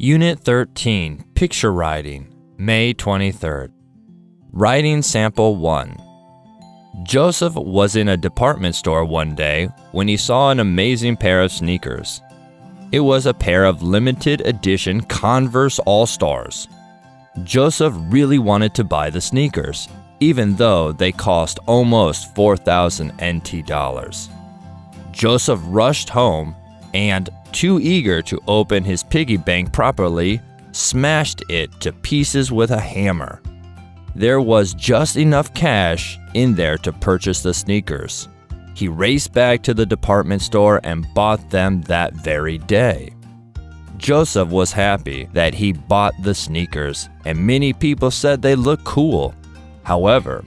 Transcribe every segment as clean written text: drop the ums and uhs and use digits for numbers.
Unit 13, Picture Writing, May 23rd. Writing Sample 1. Joseph was in a department store one day when he saw an amazing pair of sneakers. It was a pair of limited edition Converse All-Stars. Joseph really wanted to buy the sneakers, even though they cost almost 4,000 NT dollars. Joseph rushed home and, too eager to open his piggy bank properly, smashed it to pieces with a hammer. There was just enough cash in there to purchase the sneakers. He raced back to the department store and bought them that very day. Joseph was happy that he bought the sneakers, and many people said they looked cool. However,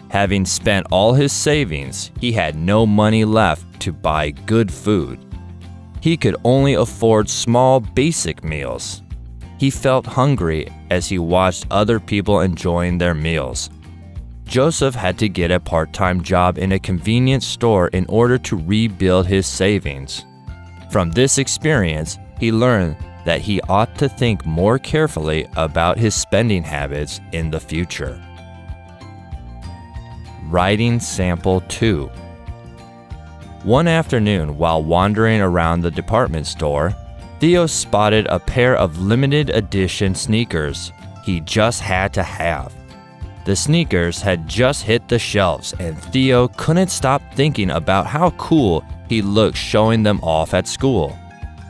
having spent all his savings, he had no money left to buy good food. He could only afford small, basic meals. He felt hungry as he watched other people enjoying their meals. Joseph had to get a part-time job in a convenience store in order to rebuild his savings. From this experience, he learned that he ought to think more carefully about his spending habits in the future. Writing Sample 2. One afternoon, while wandering around the department store, Theo spotted a pair of limited edition sneakers he just had to have. The sneakers had just hit the shelves, and Theo couldn't stop thinking about how cool he looked showing them off at school.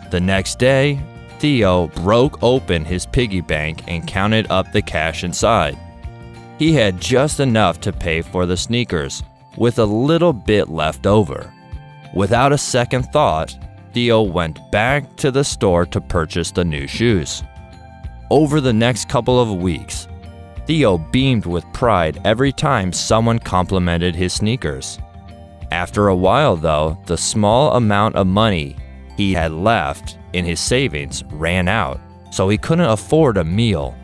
The next day, Theo broke open his piggy bank and counted up the cash inside. He had just enough to pay for the sneakers, with a little bit left over. Without a second thought, Theo went back to the store to purchase the new shoes. Over the next couple of weeks, Theo beamed with pride every time someone complimented his sneakers. After a while, though, the small amount of money he had left in his savings ran out, so he couldn't afford a meal.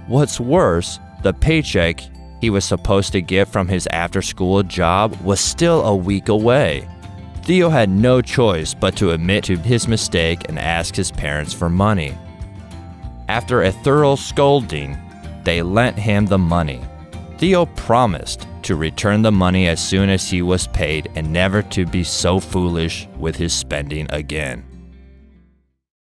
What's worse, the paycheck he was supposed to get from his after-school job was still a week away. Theo had no choice but to admit to his mistake and ask his parents for money. After a thorough scolding, they lent him the money. Theo promised to return the money as soon as he was paid and never to be so foolish with his spending again.